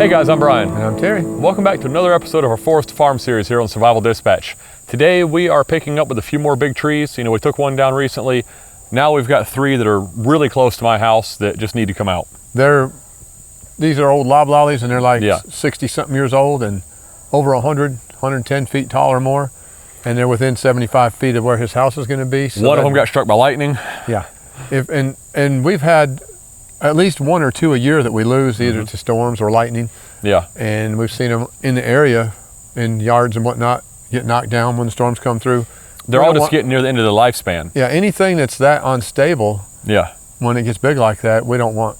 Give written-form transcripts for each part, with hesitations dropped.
Hey guys, I'm Brian. And I'm Terry. Welcome back to another episode of our Forest to Farm series here on Survival Dispatch. Today we are picking up with a few more big trees. You know, we took one down recently. Now we've got three that are really close to my house that just need to come out. These are old loblollies, and they're like 60-something years old and over 100, 110 feet tall or more. And they're within 75 feet of where his house is going to be. So one of them got struck by lightning. Yeah. And we've had at least one or two a year that we lose, either to storms or lightning. Yeah. And we've seen them in the area, in yards and whatnot, get knocked down when the storms come through. They're all just getting near the end of their lifespan. Yeah, anything that's that unstable, when it gets big like that, we don't want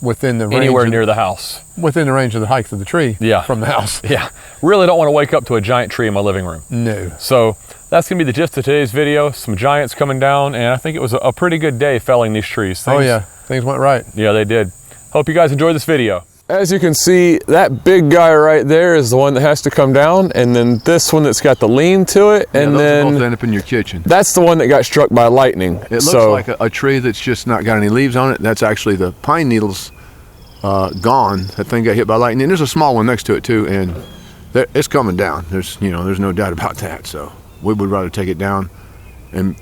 within the range. Anywhere near the house. Within the range of the height of the tree from the house. Yeah. Really don't want to wake up to a giant tree in my living room. No. So that's going to be the gist of today's video. Some giants coming down, and I think it was a pretty good day felling these trees. Things went right. Yeah, they did. Hope you guys enjoyed this video. As you can see, that big guy right there is the one that has to come down, and then this one that's got the lean to it, and then both end up in your kitchen. That's the one that got struck by lightning. It looks like a tree that's just not got any leaves on it. That's actually the pine needles gone. That thing got hit by lightning. And there's a small one next to it too, and it's coming down. There's no doubt about that. So we would rather take it down and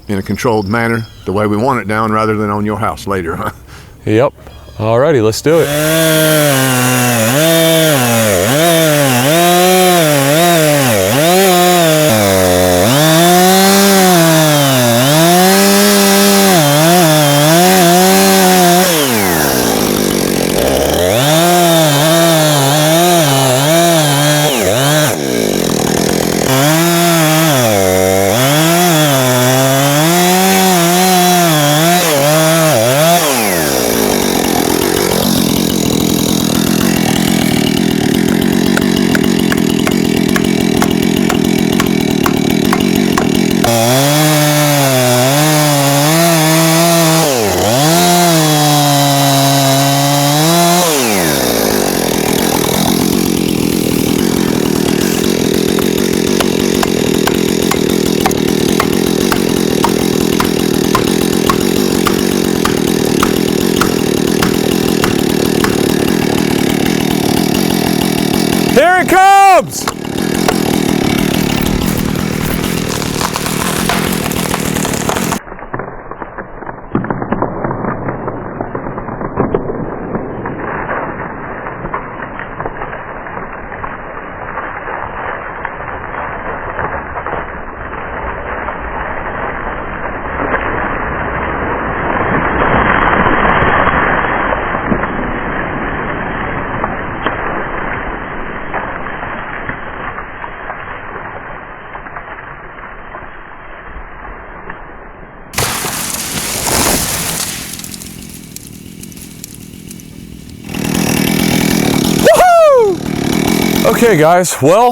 in a controlled manner, the way we want it down, rather than on your house later. Huh? Yep. Alrighty, let's do it. Here it comes! Okay guys, well,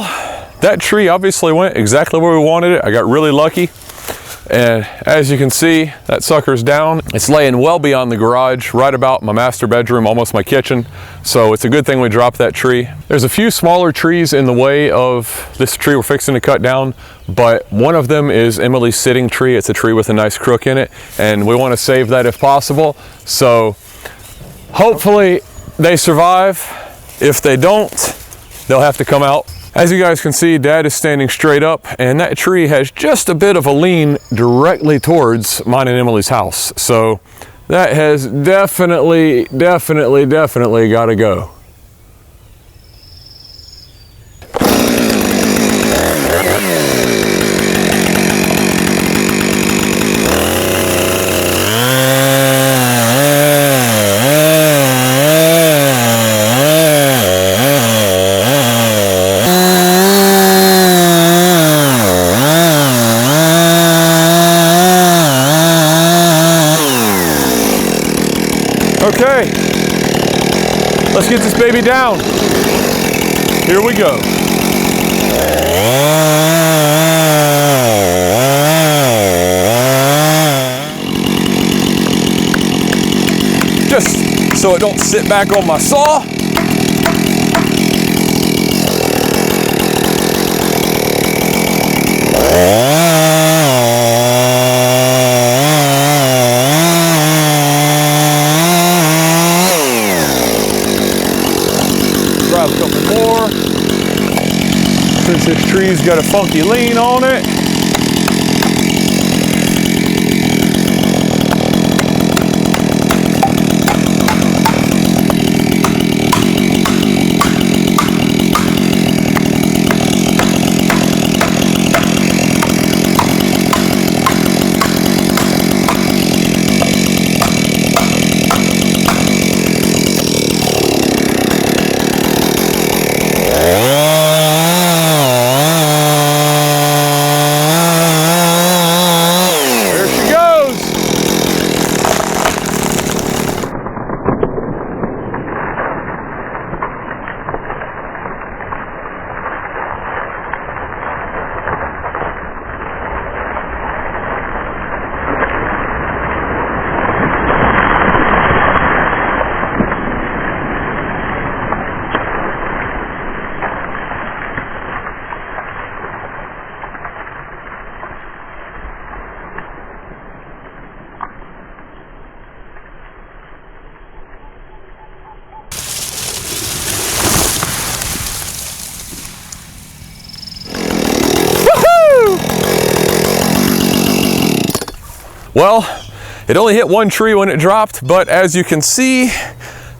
that tree obviously went exactly where we wanted it. I got really lucky, and as you can see, that sucker's down. It's laying well beyond the garage, right about my master bedroom, almost my kitchen, so it's a good thing we dropped that tree. There's a few smaller trees in the way of this tree we're fixing to cut down, but one of them is Emily's sitting tree. It's a tree with a nice crook in it, and we want to save that if possible, so hopefully they survive. If they don't, they'll have to come out. As you guys can see, Dad is standing straight up, and that tree has just a bit of a lean directly towards mine and Emily's house. So that has definitely got to go. Okay, let's get this baby down. Here we go. Just so it don't sit back on my saw. since this tree's got a funky lean on it. Well, it only hit one tree when it dropped, but as you can see,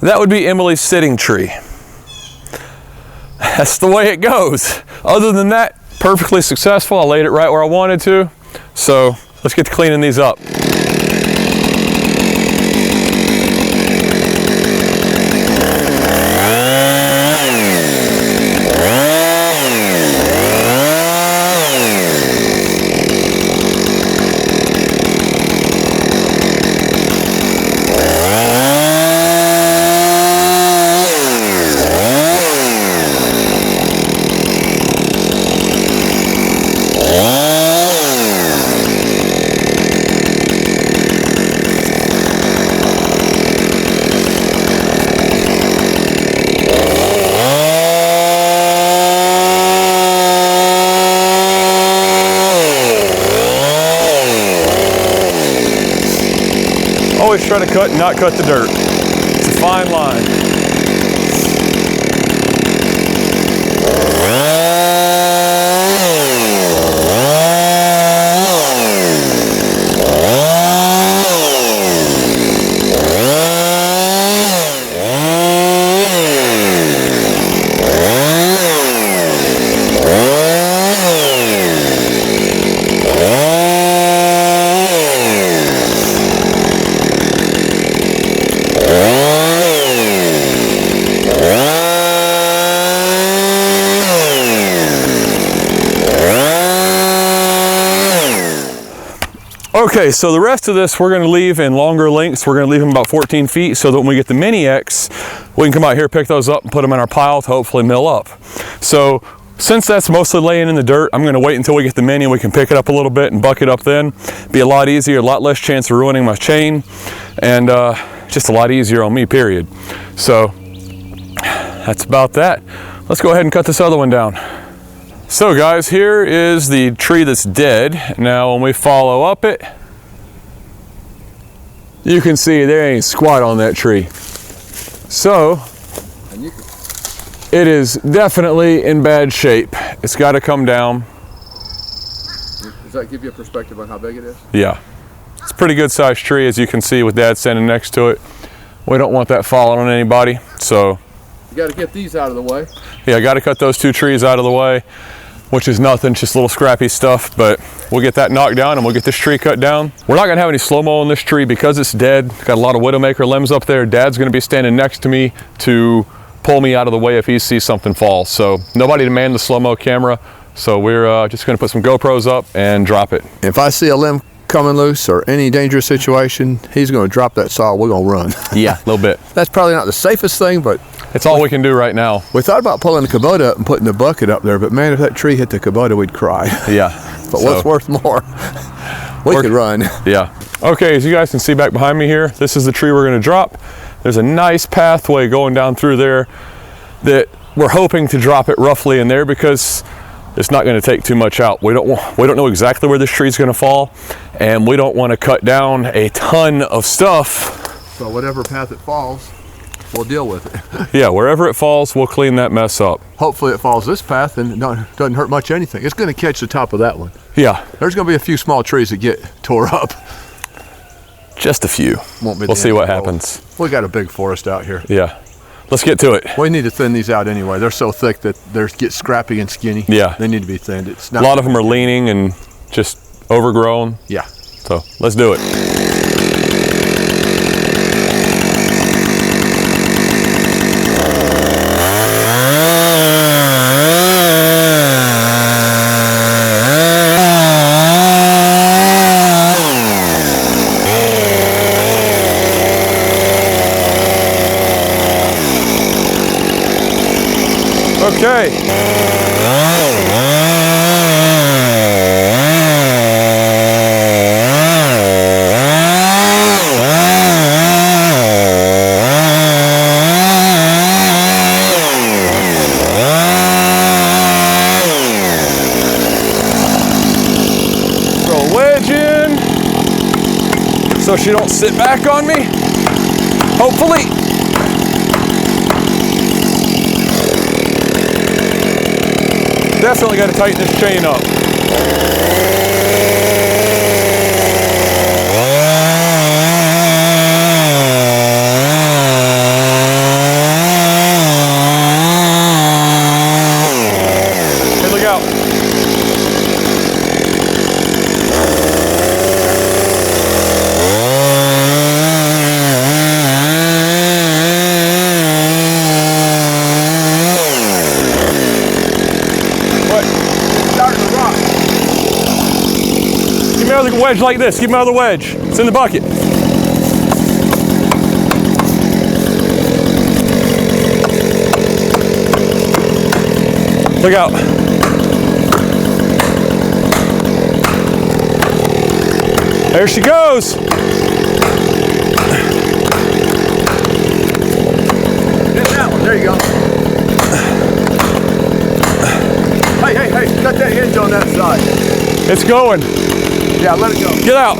that would be Emily's sitting tree. That's the way it goes. Other than that, perfectly successful. I laid it right where I wanted to. So let's get to cleaning these up. Always try to cut and not cut the dirt. It's a fine line. Okay, so the rest of this we're going to leave in longer lengths. We're going to leave them about 14 feet so that when we get the Mini X, we can come out here, pick those up, and put them in our pile to hopefully mill up. So since that's mostly laying in the dirt, I'm going to wait until we get the Mini. We can pick it up a little bit and buck it up then. Be a lot easier, a lot less chance of ruining my chain, and just a lot easier on me, period. So that's about that. Let's go ahead and cut this other one down. So guys, here is the tree that's dead. Now when we follow up it, you can see there ain't squat on that tree. So it is definitely in bad shape. It's got to come down. Does that give you a perspective on how big it is? Yeah, it's a pretty good sized tree, as you can see with Dad standing next to it. We don't want that falling on anybody, so you got to get these out of the way. Yeah, I got to cut those two trees out of the way, which is nothing, just little scrappy stuff, but we'll get that knocked down and we'll get this tree cut down. We're not gonna have any slow-mo on this tree because it's dead. Got a lot of Widowmaker limbs up there. Dad's gonna be standing next to me to pull me out of the way if he sees something fall. So nobody to man the slow-mo camera. So we're just gonna put some GoPros up and drop it. If I see a limb coming loose or any dangerous situation, he's gonna drop that saw, we're gonna run. Yeah, a little bit. That's probably not the safest thing, but it's all we can do right now. We thought about pulling the Kubota up and putting the bucket up there, but man, if that tree hit the Kubota, we'd cry. Yeah. But what's worth more? We could run. Yeah. Okay, as you guys can see back behind me here, this is the tree we're gonna drop. There's a nice pathway going down through there that we're hoping to drop it roughly in there because it's not gonna take too much out. We don't know exactly where this tree's gonna fall, and we don't wanna cut down a ton of stuff. So whatever path it falls. we'll deal with it. Yeah, wherever it falls, we'll clean that mess up. Hopefully it follows this path and doesn't hurt much anything. It's going to catch the top of that one. Yeah. There's going to be a few small trees that get tore up. Just a few. Won't be we'll see what happens. We got a big forest out here. Yeah. Let's get to it. We need to thin these out anyway. They're so thick that they get scrappy and skinny. Yeah. They need to be thinned. It's not a lot of them are leaning and just overgrown. Yeah. So let's do it. Okay. Throw a wedge in so she don't sit back on me. Hopefully. Definitely got to tighten this chain up. Hey, look out. Another wedge like this. Give me another wedge. It's in the bucket. Look out. There she goes. Get that one. There you go. Hey, cut that hinge on that side. It's going. Yeah, let it go. Get out.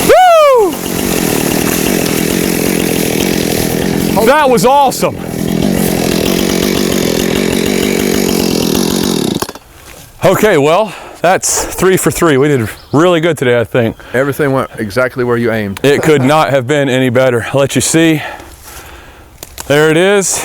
Woo! That was awesome. Okay, well, that's 3 for 3. We did really good today, I think. Everything went exactly where you aimed. It could not have been any better. I'll let you see. There it is.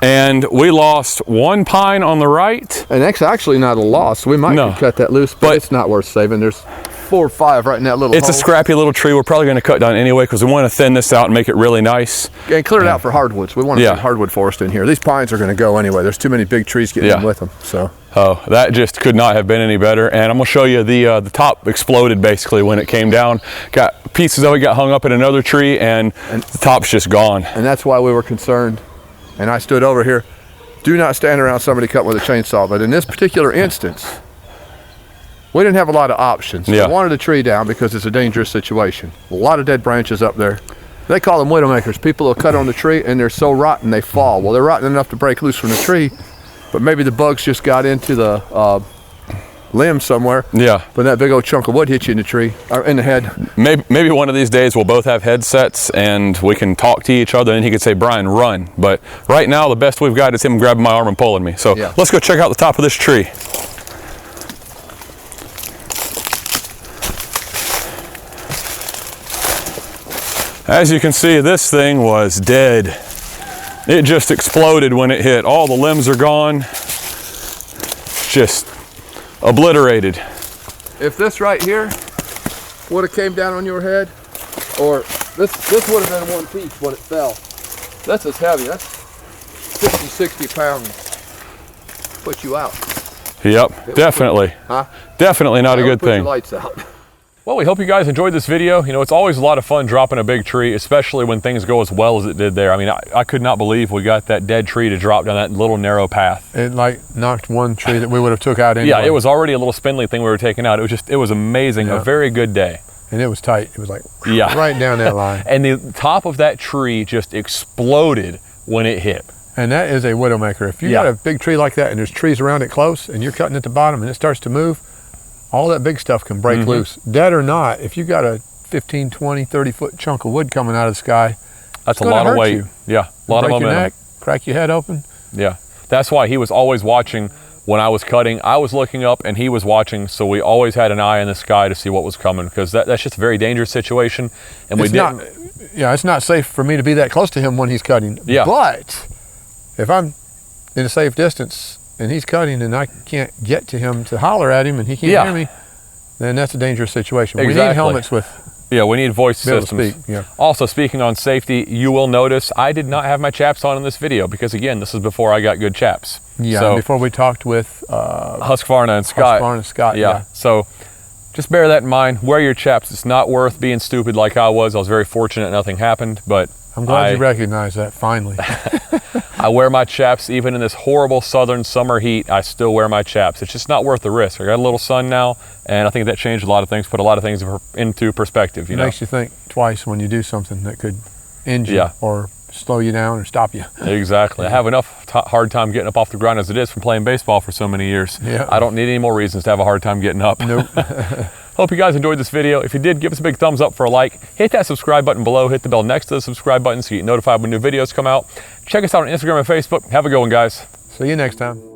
And we lost one pine on the right. And that's actually not a loss. We might cut that loose, but it's not worth saving. There's 4 or 5 right in that little hole. A scrappy little tree. We're probably going to cut down anyway because we want to thin this out and make it really nice. And clear it out for hardwoods. We want to put hardwood forest in here. These pines are going to go anyway. There's too many big trees getting in with them. So. Oh, that just could not have been any better. And I'm going to show you the top exploded basically when it came down. Got pieces of it got hung up in another tree and the top's just gone. And that's why we were concerned. And I stood over here. Do not stand around somebody cutting with a chainsaw. But in this particular instance, we didn't have a lot of options. We wanted a tree down because it's a dangerous situation. A lot of dead branches up there. They call them widowmakers. People will cut on the tree and they're so rotten they fall. Well, they're rotten enough to break loose from the tree, but maybe the bugs just got into the limb somewhere. Yeah. But that big old chunk of wood hit you in the tree, or in the head. Maybe one of these days we'll both have headsets and we can talk to each other and he could say, Brian, run. But right now the best we've got is him grabbing my arm and pulling me. So let's go check out the top of this tree. As you can see, this thing was dead. It just exploded when it hit. All the limbs are gone. Just obliterated. If this right here would have came down on your head, or this would have been one piece when it fell. This is heavy. That's 50, 60 pounds. Put you out. Yep, definitely. Definitely not a good thing. Put your lights out. Well, we hope you guys enjoyed this video. You know, it's always a lot of fun dropping a big tree, especially when things go as well as it did there. I mean, I could not believe we got that dead tree to drop down that little narrow path. It like knocked one tree that we would have took out anyway. Yeah, it was already a little spindly thing we were taking out. It was amazing. A very good day. And it was tight. It was like right down that line. And the top of that tree just exploded when it hit. And that is a widowmaker. If you got a big tree like that and there's trees around it close and you're cutting at the bottom and it starts to move, all that big stuff can break loose. Dead or not, if you got a 15, 20, 30-foot chunk of wood coming out of the sky, that's a lot of weight. Yeah, a lot of momentum. Break your neck, crack your head open. Yeah, that's why he was always watching when I was cutting. I was looking up and he was watching, so we always had an eye in the sky to see what was coming, because that's just a very dangerous situation. And it's not safe for me to be that close to him when he's cutting. Yeah. But if I'm in a safe distance and he's cutting and I can't get to him to holler at him and he can't hear me, then that's a dangerous situation. Exactly. We need helmets with... Yeah, we need voice systems. Yeah. Also, speaking on safety, you will notice I did not have my chaps on in this video because, again, this is before I got good chaps. Yeah, so, before we talked with Husqvarna and Scott. Husqvarna and Scott, yeah. So just bear that in mind. Wear your chaps. It's not worth being stupid like I was. I was very fortunate nothing happened, but I'm glad you recognize that, finally. I wear my chaps even in this horrible southern summer heat. I still wear my chaps. It's just not worth the risk. I got a little sun now, and I think that changed a lot of things, put a lot of things into perspective. It makes you think twice when you do something that could end you or slow you down or stop you. Exactly. I have enough hard time getting up off the ground as it is from playing baseball for so many years. Yeah. I don't need any more reasons to have a hard time getting up. Nope. Hope you guys enjoyed this video. If you did, give us a big thumbs up for a like. Hit that subscribe button below. Hit the bell next to the subscribe button so you get notified when new videos come out. Check us out on Instagram and Facebook. Have a good one, guys. See you next time.